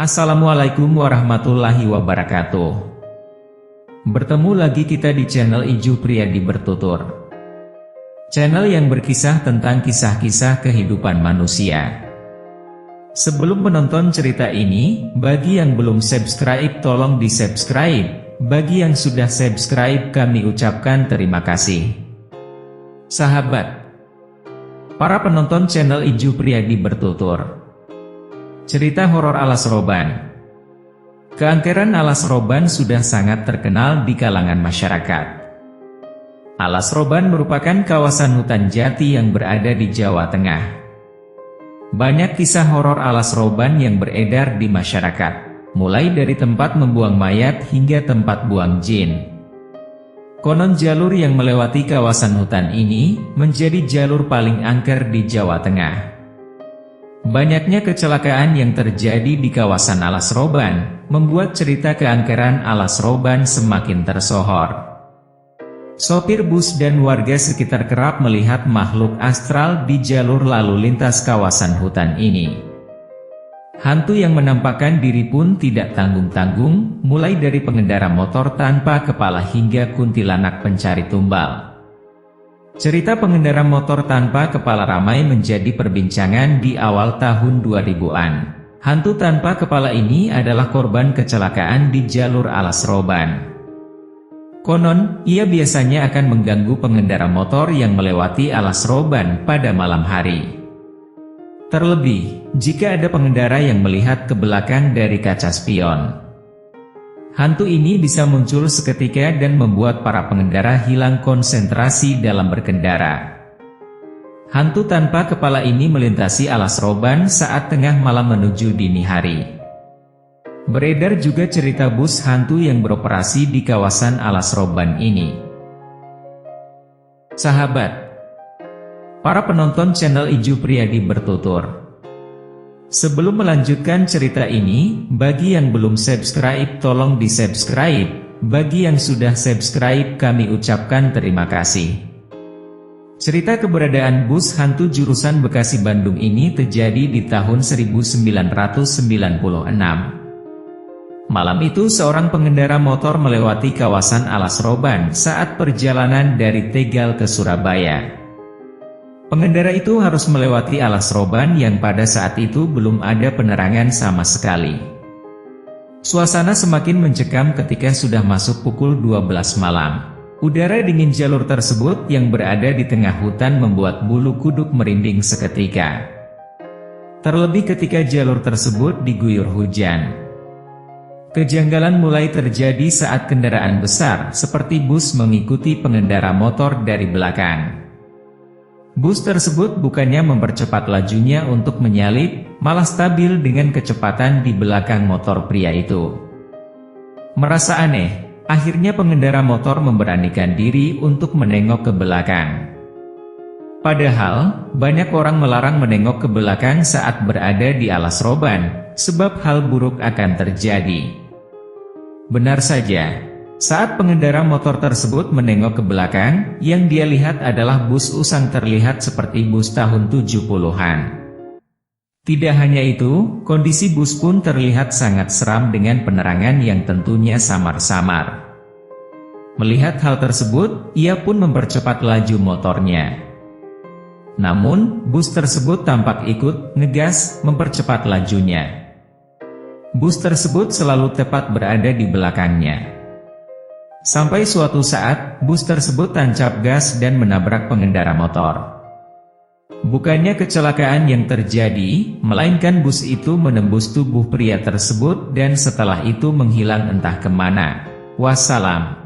Assalamualaikum warahmatullahi wabarakatuh. Bertemu lagi kita di channel Iju Priyadi Bertutur. Channel yang berkisah tentang kisah-kisah kehidupan manusia. Sebelum menonton cerita ini, bagi yang belum subscribe tolong di-subscribe. Bagi yang sudah subscribe kami ucapkan terima kasih. Sahabat, para penonton channel Iju Priyadi Bertutur. Cerita horor Alas Roban. Keangkeran Alas Roban sudah sangat terkenal di kalangan masyarakat. Alas Roban merupakan kawasan hutan jati yang berada di Jawa Tengah. Banyak kisah horor Alas Roban yang beredar di masyarakat, mulai dari tempat membuang mayat hingga tempat buang jin. Konon jalur yang melewati kawasan hutan ini menjadi jalur paling angker di Jawa Tengah. Banyaknya kecelakaan yang terjadi di kawasan Alas Roban, membuat cerita keangkeran Alas Roban semakin tersohor. Sopir bus dan warga sekitar kerap melihat makhluk astral di jalur lalu lintas kawasan hutan ini. Hantu yang menampakkan diri pun tidak tanggung-tanggung, mulai dari pengendara motor tanpa kepala hingga kuntilanak pencari tumbal. Cerita pengendara motor tanpa kepala ramai menjadi perbincangan di awal tahun 2000-an. Hantu tanpa kepala ini adalah korban kecelakaan di jalur Alas Roban. Konon, ia biasanya akan mengganggu pengendara motor yang melewati Alas Roban pada malam hari. Terlebih, jika ada pengendara yang melihat ke belakang dari kaca spion. Hantu ini bisa muncul seketika dan membuat para pengendara hilang konsentrasi dalam berkendara. Hantu tanpa kepala ini melintasi Alas Roban saat tengah malam menuju dini hari. Beredar juga cerita bus hantu yang beroperasi di kawasan Alas Roban ini. Sahabat, para penonton channel Iju Priyadi Bertutur. Sebelum melanjutkan cerita ini, bagi yang belum subscribe tolong di-subscribe. Bagi yang sudah subscribe kami ucapkan terima kasih. Cerita keberadaan bus hantu jurusan Bekasi Bandung ini terjadi di tahun 1996. Malam itu seorang pengendara motor melewati kawasan Alas Roban saat perjalanan dari Tegal ke Surabaya. Pengendara itu harus melewati Alas Roban yang pada saat itu belum ada penerangan sama sekali. Suasana semakin mencekam ketika sudah masuk pukul 12 malam. Udara dingin jalur tersebut yang berada di tengah hutan membuat bulu kuduk merinding seketika. Terlebih ketika jalur tersebut diguyur hujan. Kejanggalan mulai terjadi saat kendaraan besar seperti bus mengikuti pengendara motor dari belakang. Bus tersebut bukannya mempercepat lajunya untuk menyalip, malah stabil dengan kecepatan di belakang motor pria itu. Merasa aneh, akhirnya pengendara motor memberanikan diri untuk menengok ke belakang. Padahal, banyak orang melarang menengok ke belakang saat berada di Alas Roban, sebab hal buruk akan terjadi. Benar saja. Saat pengendara motor tersebut menengok ke belakang, yang dia lihat adalah bus usang terlihat seperti bus tahun 70-an. Tidak hanya itu, kondisi bus pun terlihat sangat seram dengan penerangan yang tentunya samar-samar. Melihat hal tersebut, ia pun mempercepat laju motornya. Namun, bus tersebut tampak ikut ngegas mempercepat lajunya. Bus tersebut selalu tepat berada di belakangnya. Sampai suatu saat, bus tersebut tancap gas dan menabrak pengendara motor. Bukannya kecelakaan yang terjadi, melainkan bus itu menembus tubuh pria tersebut dan setelah itu menghilang entah kemana. Wassalam.